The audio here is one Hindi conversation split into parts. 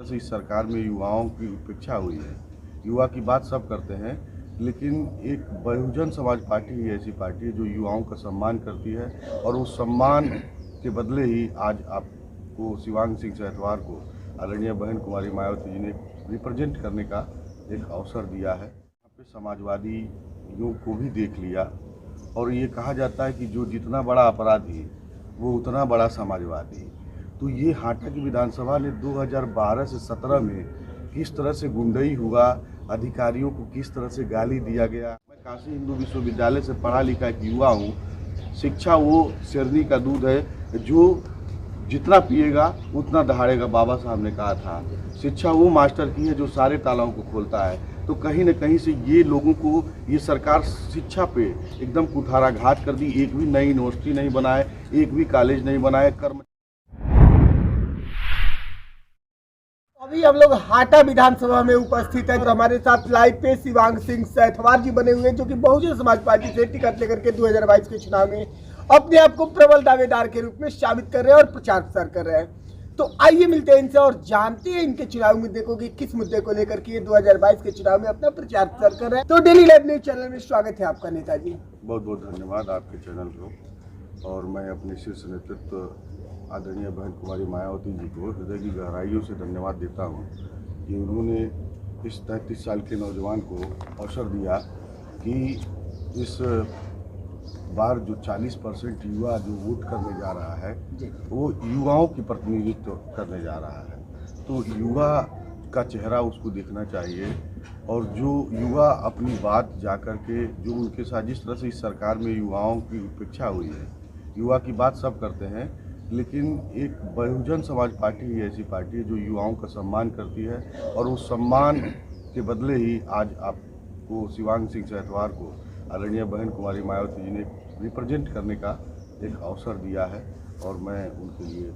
से इस सरकार में युवाओं की उपेक्षा हुई है। युवा की बात सब करते हैं, लेकिन एक बहुजन समाज पार्टी ही ऐसी पार्टी है जो युवाओं का सम्मान करती है, और उस सम्मान के बदले ही आज आपको शिवांग सिंह सेहतवार को आदरणीय बहन कुमारी मायावती जी ने रिप्रेजेंट करने का एक अवसर दिया है। यहाँ पे समाजवादी योग को भी देख लिया, और ये कहा जाता है कि जो जितना बड़ा अपराधी वो उतना बड़ा समाजवादी। तो ये हाटा की विधानसभा ने 2012 से 17 में किस तरह से गुंडई हुआ, अधिकारियों को किस तरह से गाली दिया गया। मैं काशी हिंदू विश्वविद्यालय से पढ़ा लिखा एक युवा हूँ। शिक्षा वो शेरनी का दूध है, जो जितना पिएगा उतना दहाड़ेगा, बाबा साहब ने कहा था। शिक्षा वो मास्टर की है जो सारे तालाओं को खोलता है। तो कहीं न कहीं से ये लोगों को ये सरकार शिक्षा पे एकदम कुठाराघात कर दी। एक भी नई यूनिवर्सिटी नहीं बनाए, एक भी कॉलेज नहीं बनाए। अभी हम लोग हाटा विधानसभा में उपस्थित है और हमारे साथ लाइव पे शिवांग सिंह सेहतवार जी बने हुए हैं, जो कि बहुजन समाज पार्टी से टिकट लेकर के 2022 के चुनाव में अपने आप को प्रबल दावेदार के रूप में साबित कर रहे हैं और प्रचार प्रसार कर रहे हैं। तो आइए मिलते हैं इनसे और जानते हैं इनके चुनाव मुद्दे को कि किस मुद्दे को लेकर के 2022 के चुनाव में अपना प्रचार प्रसार कर रहे हैं। तो डेली लाइव न्यूज चैनल में स्वागत है आपका नेताजी। बहुत बहुत धन्यवाद आपके चैनल को। और मैं अपने शीर्ष नेतृत्व आदरणीय बहन कुमारी मायावती जी को हृदय की गहराइयों से धन्यवाद देता हूँ कि उन्होंने इस 33 साल के नौजवान को अवसर दिया कि इस बार जो 40% युवा जो वोट करने जा रहा है वो युवाओं की प्रतिनिधित्व करने जा रहा है। तो युवा का चेहरा उसको देखना चाहिए, और जो युवा अपनी बात जाकर के जो उनके साथ जिस तरह से इस सरकार में युवाओं की उपेक्षा हुई है। युवा की बात सब करते हैं, लेकिन एक बहुजन समाज पार्टी ही ऐसी पार्टी है जो युवाओं का सम्मान करती है, और उस सम्मान के बदले ही आज आपको शिवांग सिंह सेहतवार को आदरणीय बहन कुमारी मायावती जी ने रिप्रेजेंट करने का एक अवसर दिया है, और मैं उनके लिए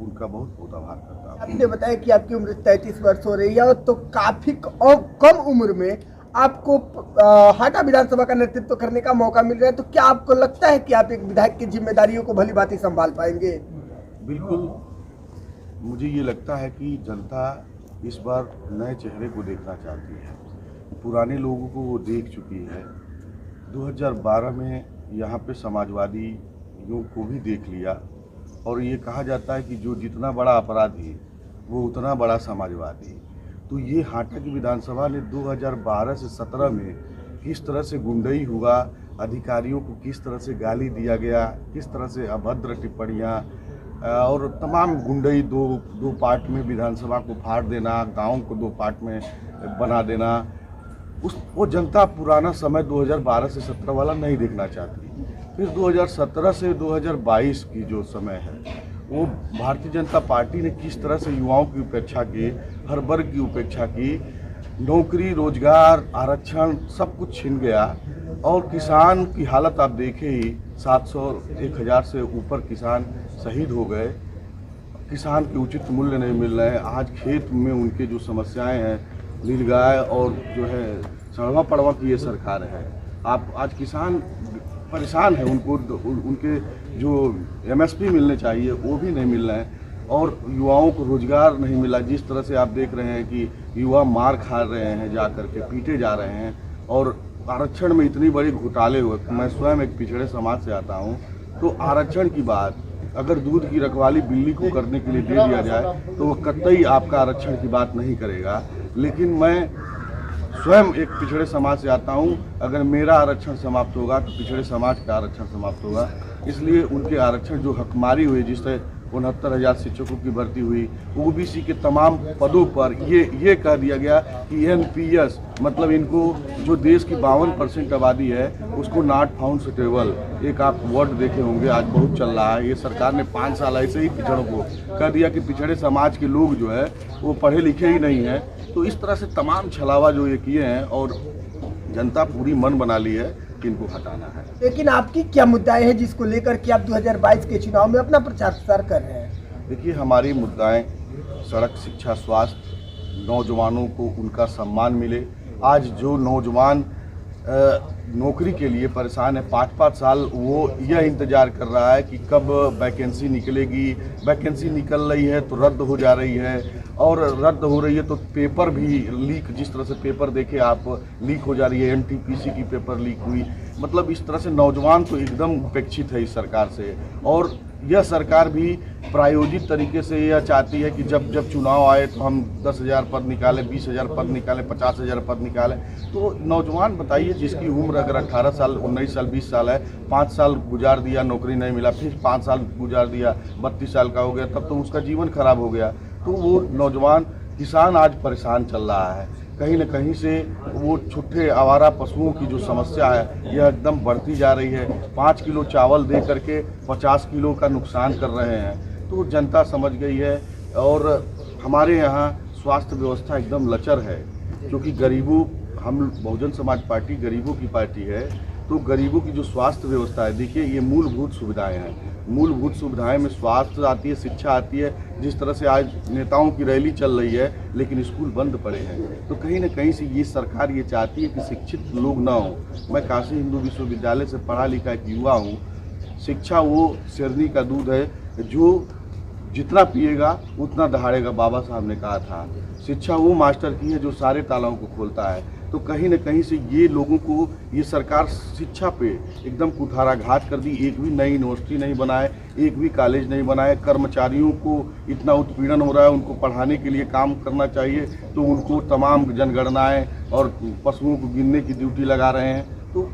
उनका बहुत बहुत आभार करता हूँ। आपने बताया कि आपकी उम्र 33 वर्ष हो रही है, तो काफी कम उम्र में आपको हाटा विधानसभा का नेतृत्व करने का मौका मिल रहा है। तो क्या आपको लगता है कि आप एक विधायक की जिम्मेदारियों को भली भांति संभाल पाएंगे? बिल्कुल, मुझे ये लगता है कि जनता इस बार नए चेहरे को देखना चाहती है। पुराने लोगों को वो देख चुकी है। 2012 में यहाँ पे समाजवादी योग को भी देख लिया, और ये कहा जाता है कि जो जितना बड़ा अपराधी वो उतना बड़ा समाजवादी। तो ये हाटा की विधानसभा ने 2012 से 17 में किस तरह से गुंडई हुआ, अधिकारियों को किस तरह से गाली दिया गया, किस तरह से अभद्र टिप्पणियाँ और तमाम गुंडई दो पार्ट में विधानसभा को फाड़ देना, गाँव को 2 पार्ट में बना देना, वो जनता पुराना समय 2012 से 17 वाला नहीं देखना चाहती। फिर 2017 से 2022 की जो समय है वो भारतीय जनता पार्टी ने किस तरह से युवाओं की उपेक्षा की, हर वर्ग की उपेक्षा की, नौकरी, रोजगार, आरक्षण सब कुछ छिन गया, और किसान की हालत आप देखे ही 700-1000 से ऊपर किसान शहीद हो गए। किसान के उचित मूल्य नहीं मिल रहे हैं। आज खेत में उनके जो समस्याएं हैं, नीलगाय और जो है सड़वा पड़वा की ये सरकार है। आप आज किसान परेशान है, उनके जो MSP मिलने चाहिए वो भी नहीं मिल रहे हैं, और युवाओं को रोजगार नहीं मिला। जिस तरह से आप देख रहे हैं कि युवा मार खा रहे हैं, जा कर के पीटे जा रहे हैं, और आरक्षण में इतनी बड़ी घोटाले हुए। मैं स्वयं एक पिछड़े समाज से आता हूँ, तो आरक्षण की बात अगर दूध की रखवाली बिल्ली को करने के लिए दे दिया जाए तो वो कतई आपका आरक्षण की बात नहीं करेगा। लेकिन मैं स्वयं एक पिछड़े समाज से आता हूँ, अगर मेरा आरक्षण समाप्त होगा तो पिछड़े समाज का आरक्षण समाप्त होगा। इसलिए उनके आरक्षण जो हकमारी हुई, जिससे 69,000 शिक्षकों की भर्ती हुई, OBC के तमाम पदों पर ये कह दिया गया कि NPS मतलब इनको जो देश की 52% आबादी है उसको नॉट फाउंड सुटेबल, एक आप वर्ड देखे होंगे आज बहुत चल रहा है। ये सरकार ने 5 साल ऐसे ही पिछड़ों को कह दिया कि पिछड़े समाज के लोग जो है वो पढ़े लिखे ही नहीं हैं। तो इस तरह से तमाम छलावा जो ये किए हैं, और जनता पूरी मन बना ली है कि इनको हटाना है। लेकिन आपकी क्या मुद्दाएं हैं जिसको लेकर के आप 2022 के चुनाव में अपना प्रचार प्रसार कर रहे हैं? देखिए, हमारी मुद्दाएं सड़क, शिक्षा, स्वास्थ्य, नौजवानों को उनका सम्मान मिले। आज जो नौजवान नौकरी के लिए परेशान है, 5-5 साल वो यह इंतज़ार कर रहा है कि कब वैकेंसी निकलेगी। वैकेंसी निकल रही है तो रद्द हो जा रही है। और रद्द हो रही है, तो पेपर भी लीक, जिस तरह से पेपर देखे आप लीक हो जा रही है, एनटीपीसी की पेपर लीक हुई। मतलब इस तरह से नौजवान तो एकदम उपेक्षित है इस सरकार से। और यह सरकार भी प्रायोजित तरीके से यह चाहती है कि जब जब चुनाव आए तो हम 10,000 पद निकालें, 20,000 पद निकालें, 50,000 पद निकालें। तो नौजवान बताइए, जिसकी उम्र अगर 18 साल, 19 साल, 20 साल है, 5 साल गुजार दिया, नौकरी नहीं मिला, फिर 5 साल गुजार दिया, 32 साल का हो गया, तब तो उसका जीवन खराब हो गया। तो वो नौजवान किसान आज परेशान चल रहा है। कहीं न कहीं से वो छुट्टे आवारा पशुओं की जो समस्या है यह एकदम बढ़ती जा रही है। 5 किलो चावल दे करके 50 किलो का नुकसान कर रहे हैं। तो जनता समझ गई है। और हमारे यहाँ स्वास्थ्य व्यवस्था एकदम लचर है, क्योंकि गरीबों, हम बहुजन समाज पार्टी गरीबों की पार्टी है। तो गरीबों की जो स्वास्थ्य व्यवस्था है, देखिए ये मूलभूत सुविधाएं हैं। मूलभूत सुविधाएं में स्वास्थ्य आती है, शिक्षा आती है। जिस तरह से आज नेताओं की रैली चल रही है, लेकिन स्कूल बंद पड़े हैं। तो कहीं न कहीं से ये सरकार ये चाहती है कि शिक्षित लोग ना हो। मैं काशी हिंदू विश्वविद्यालय से पढ़ा लिखा एक युवा हूँ। शिक्षा वो शेरनी का दूध है, जो जितना पिएगा उतना दहाड़ेगा, बाबा साहब ने कहा था। शिक्षा वो मास्टर की है जो सारे तालों को खोलता है। तो कहीं न कहीं से ये लोगों को, ये सरकार शिक्षा पे एकदम कुठाराघात कर दी। एक भी नई यूनिवर्सिटी नहीं बनाए, एक भी कॉलेज नहीं बनाए। कर्मचारियों को इतना उत्पीड़न हो रहा है, उनको पढ़ाने के लिए काम करना चाहिए तो उनको तमाम जनगणनाएँ और पशुओं को गिनने की ड्यूटी लगा रहे हैं। तो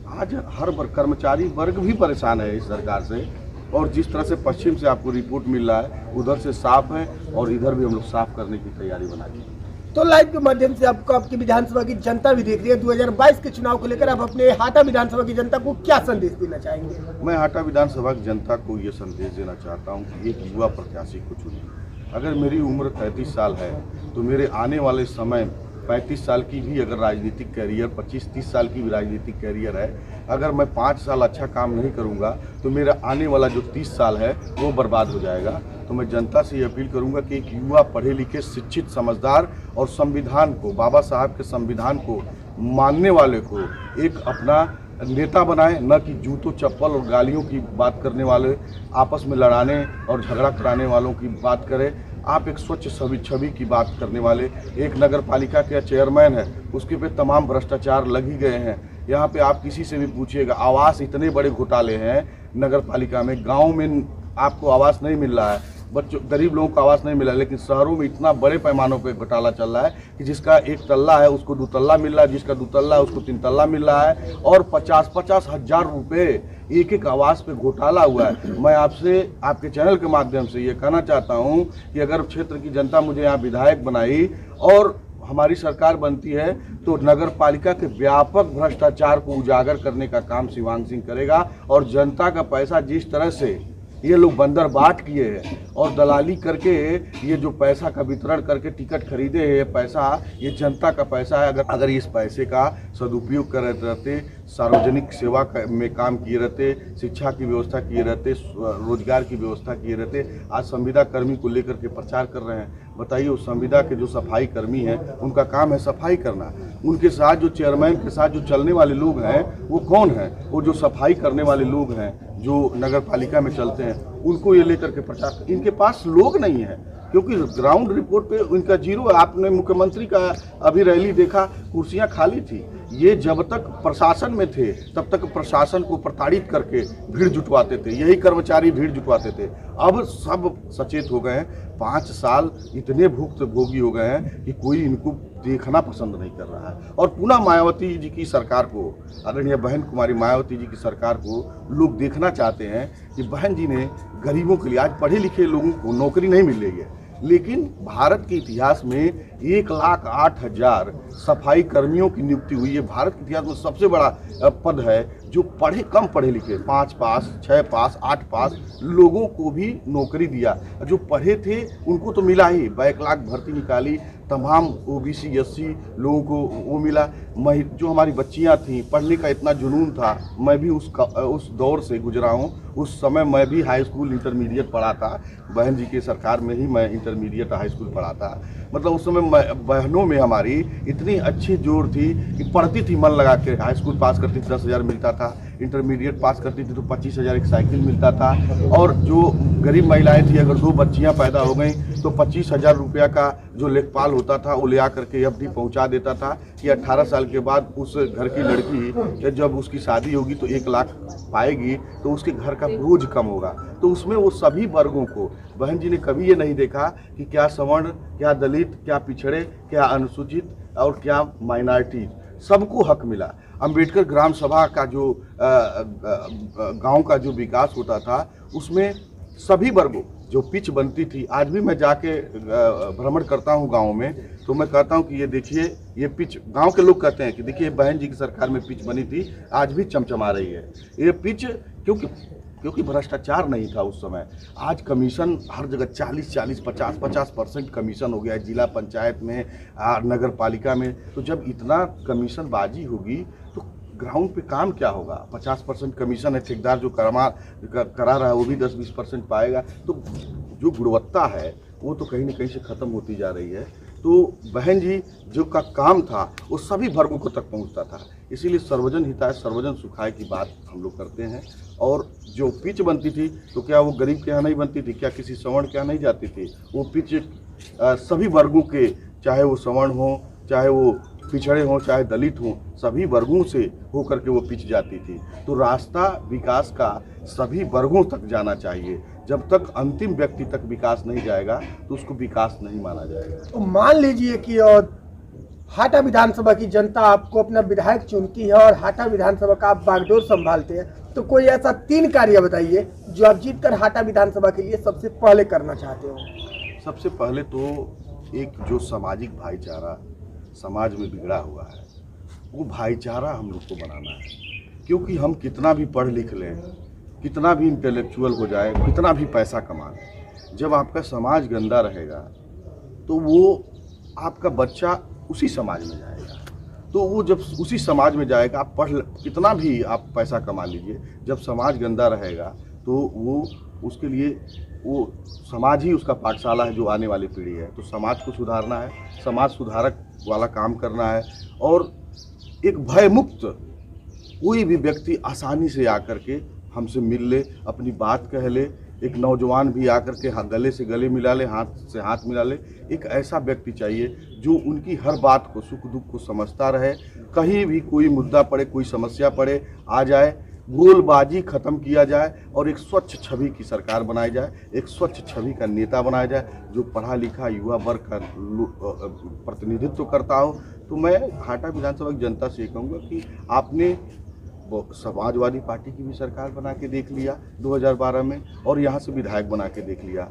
आज हर कर्मचारी वर्ग भी परेशान है इस सरकार से। और जिस तरह से पश्चिम से आपको रिपोर्ट मिल रहा है, उधर से साफ है और इधर भी हम लोग साफ करने की तैयारी बना रहे हैं। तो लाइव के माध्यम से आपको आपकी विधानसभा की जनता भी देख रही है। 2022 के चुनाव को लेकर आप अपने हाटा विधानसभा की जनता को क्या संदेश देना चाहेंगे? मैं हाटा विधानसभा की जनता को ये संदेश देना चाहता हूँ कि एक युवा प्रत्याशी को चुनिए। अगर मेरी उम्र 33 साल है तो मेरे आने वाले समय 35 साल की भी अगर राजनीतिक कैरियर, 25-30 साल की भी राजनीतिक कैरियर है, अगर मैं 5 साल अच्छा काम नहीं करूंगा तो मेरा आने वाला जो 30 साल है वो बर्बाद हो जाएगा। तो मैं जनता से ये अपील करूंगा कि एक युवा पढ़े लिखे, शिक्षित, समझदार और संविधान को, बाबा साहब के संविधान को मानने वाले को एक अपना नेता बनाए, न कि जूतों, चप्पल और गालियों की बात करने वाले, आपस में लड़ाने और झगड़ा कराने वालों की बात करें। आप एक स्वच्छ छवि की बात करने वाले, एक नगर पालिका के चेयरमैन है, उसके पे तमाम भ्रष्टाचार लग ही गए हैं। यहाँ पे आप किसी से भी पूछिएगा, आवास इतने बड़े घोटाले हैं नगर पालिका में। गांव में आपको आवास नहीं मिल रहा है, बच्चों, गरीब लोगों को आवास नहीं मिला, लेकिन शहरों में इतना बड़े पैमानों पे घोटाला चल रहा है कि जिसका 1 तल्ला है उसको 2 तल्ला मिल रहा है, जिसका 2 तल्ला है उसको 3 तल्ला मिल रहा है। और 50-50 हज़ार रुपये एक आवास पे घोटाला हुआ है। मैं आपसे, आपके चैनल के माध्यम से ये कहना चाहता हूँ कि अगर क्षेत्र की जनता मुझे यहाँ विधायक बनाई और हमारी सरकार बनती है तो नगर पालिका के व्यापक भ्रष्टाचार को उजागर करने का काम शिवांग सिंह करेगा। और जनता का पैसा जिस तरह से ये लोग बंदर बाट किए हैं और दलाली करके ये जो पैसा का वितरण करके टिकट खरीदे हैं, पैसा ये जनता का पैसा है। अगर इस पैसे का सदुपयोग कर रहते, सार्वजनिक सेवा में काम किए रहते, शिक्षा की व्यवस्था किए रहते, रोजगार की व्यवस्था किए रहते, आज संविदा कर्मी को लेकर के प्रचार कर रहे हैं। बताइए, उस संविदा के जो सफाई कर्मी हैं उनका काम है सफाई करना। उनके साथ जो चेयरमैन के साथ जो चलने वाले लोग हैं वो कौन हैं? वो जो सफाई करने वाले लोग हैं जो नगर पालिका में चलते हैं, उनको ये लेकर के प्रचार। इनके पास लोग नहीं है, क्योंकि ग्राउंड रिपोर्ट पे इनका जीरो है। आपने मुख्यमंत्री का अभी रैली देखा, कुर्सियां खाली थी। ये जब तक प्रशासन में थे तब तक प्रशासन को प्रताड़ित करके भीड़ जुटवाते थे, यही कर्मचारी भीड़ जुटवाते थे। अब सब सचेत हो गए हैं। 5 साल इतने भुक्तभोगी हो गए हैं कि कोई इनको देखना पसंद नहीं कर रहा है। और पुनः मायावती जी की सरकार को, आदरणीय बहन कुमारी मायावती जी की सरकार को लोग देखना चाहते हैं कि बहन जी ने गरीबों के लिए, आज पढ़े लिखे लोगों को नौकरी नहीं मिल रही है, लेकिन भारत के इतिहास में 1,08,000 सफाई कर्मियों की नियुक्ति हुई है। भारत के इतिहास में सबसे बड़ा पद है जो कम पढ़े लिखे, 5 पास, 6 पास, 8 पास लोगों को भी नौकरी दिया। जो पढ़े थे उनको तो मिला ही, बैकलॉग भर्ती निकाली, तमाम OBC SC लोगों को वो मिला। जो हमारी बच्चियां थीं, पढ़ने का इतना जुनून था, मैं भी उस दौर से गुजरा हूँ उस समय मैं भी हाई स्कूल इंटरमीडिएट पढ़ा था, बहन जी के सरकार में ही मैं इंटरमीडिएट हाई स्कूल पढ़ा था। मतलब उस समय बहनों में हमारी इतनी अच्छी जोड़ थी कि पढ़ती थी मन लगा के। हाई स्कूल पास करती थी 10,000 मिलता था, इंटरमीडिएट पास करती थी तो 25,000 एक साइकिल मिलता था। और जो गरीब महिलाएं थी, अगर 2 बच्चियां पैदा हो गई तो 25,000 रुपया का जो लेखपाल होता था वो ले आ करके एफडी पहुंचा देता था कि 18 साल के बाद उस घर की लड़की जब उसकी शादी होगी तो 1 लाख पाएगी तो उसके घर का बोझ कम होगा। तो उसमें वो सभी वर्गों को बहन जी ने कभी ये नहीं देखा कि क्या सवर्ण, क्या दलित, क्या पिछड़े, क्या अनुसूचित और क्या माइनॉरिटी, सबको हक मिला। अंबेडकर ग्राम सभा का जो गांव का जो विकास होता था उसमें सभी वर्गों जो पिच बनती थी, आज भी मैं जाके भ्रमण करता हूं गांव में तो मैं कहता हूं कि ये देखिए ये पिच, गांव के लोग कहते हैं कि देखिए बहन जी की सरकार में पिच बनी थी, आज भी चमचमा रही है ये पिच। क्योंकि भ्रष्टाचार नहीं था उस समय। आज कमीशन हर जगह 40-40, 50-50% कमीशन हो गया है, जिला पंचायत में, नगर पालिका में। तो जब इतना कमीशन बाजी होगी तो ग्राउंड पे काम क्या होगा। 50% कमीशन है, ठेकेदार जो करा रहा है वो भी 10-20% पाएगा। तो जो गुणवत्ता है वो तो कहीं ना कहीं से ख़त्म होती जा रही है। तो बहन जी जो का काम था वो सभी वर्गों को तक पहुंचता था। इसीलिए सर्वजन हिताय सर्वजन सुखाय की बात हम लोग करते हैं। और जो पिच बनती थी तो क्या वो गरीब के यहाँ नहीं बनती थी, क्या किसी सवर्ण के यहाँ नहीं जाती थी। वो पिच सभी वर्गों के, चाहे वो सवर्ण हो, चाहे वो पिछड़े हों, चाहे दलित हों, सभी वर्गों से होकर के वो पिच जाती थी। तो रास्ता विकास का सभी वर्गों तक जाना चाहिए। जब तक अंतिम व्यक्ति तक विकास नहीं जाएगा तो उसको विकास नहीं माना जाएगा। तो मान लीजिए कि हाटा विधानसभा की जनता आपको अपना विधायक चुनती है और हाटा विधानसभा का आप बागडोर संभालते हैं, तो कोई ऐसा 3 कार्य बताइए जो आप जीतकर हाटा विधानसभा के लिए सबसे पहले करना चाहते हो। सबसे पहले तो एक जो सामाजिक भाईचारा समाज में बिगड़ा हुआ है वो भाईचारा हम लोग को बनाना है। क्योंकि हम कितना भी पढ़ लिख लें, कितना भी इंटेलेक्चुअल हो जाए, कितना भी पैसा कमा लें, जब आपका समाज गंदा रहेगा तो वो आपका बच्चा उसी समाज में जाएगा। तो वो जब उसी समाज में जाएगा, आप कितना भी आप पैसा कमा लीजिए, जब समाज गंदा रहेगा तो वो उसके लिए वो समाज ही उसका पाठशाला है जो आने वाली पीढ़ी है। तो समाज को सुधारना है, समाज सुधारक वाला काम करना है। और एक भयमुक्त कोई भी व्यक्ति आसानी से आकर के हमसे मिल ले, अपनी बात कह ले। एक नौजवान भी आकर के गले से गले मिला ले, हाथ से हाथ मिला ले। एक ऐसा व्यक्ति चाहिए जो उनकी हर बात को, सुख दुख को समझता रहे। कहीं भी कोई मुद्दा पड़े, कोई समस्या पड़े, आ जाए, गोलबाजी खत्म किया जाए और एक स्वच्छ छवि की सरकार बनाई जाए, एक स्वच्छ छवि का नेता बनाया जाए जो पढ़ा लिखा युवा वर्ग का प्रतिनिधित्व करता हो। तो मैं हाटा विधानसभा की जनता से कहूँगा कि आपने समाजवादी पार्टी की भी सरकार बना के देख लिया 2012 में, और यहाँ से विधायक बना के देख लिया।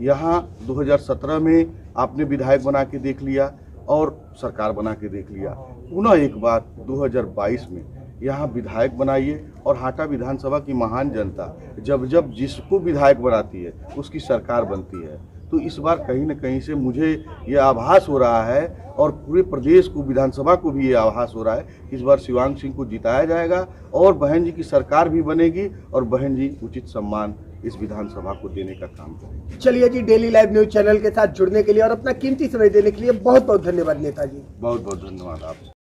यहाँ 2017 में आपने विधायक बना के देख लिया और सरकार बना के देख लिया। पुनः एक बार 2022 में यहाँ विधायक बनाइए। और हाटा विधानसभा की महान जनता जब जब जिसको विधायक बनाती है उसकी सरकार बनती है। तो इस बार कहीं न कहीं से मुझे ये आभास हो रहा है और पूरे प्रदेश को, विधानसभा को भी ये आभास हो रहा है कि इस बार शिवांग सिंह को जिताया जाएगा और बहन जी की सरकार भी बनेगी और बहन जी उचित सम्मान इस विधानसभा को देने का काम करेंगे। चलिए जी, डेली लाइव न्यूज चैनल के साथ जुड़ने के लिए और अपना कीमती समय देने के लिए बहुत बहुत धन्यवाद नेताजी। बहुत बहुत धन्यवाद आप।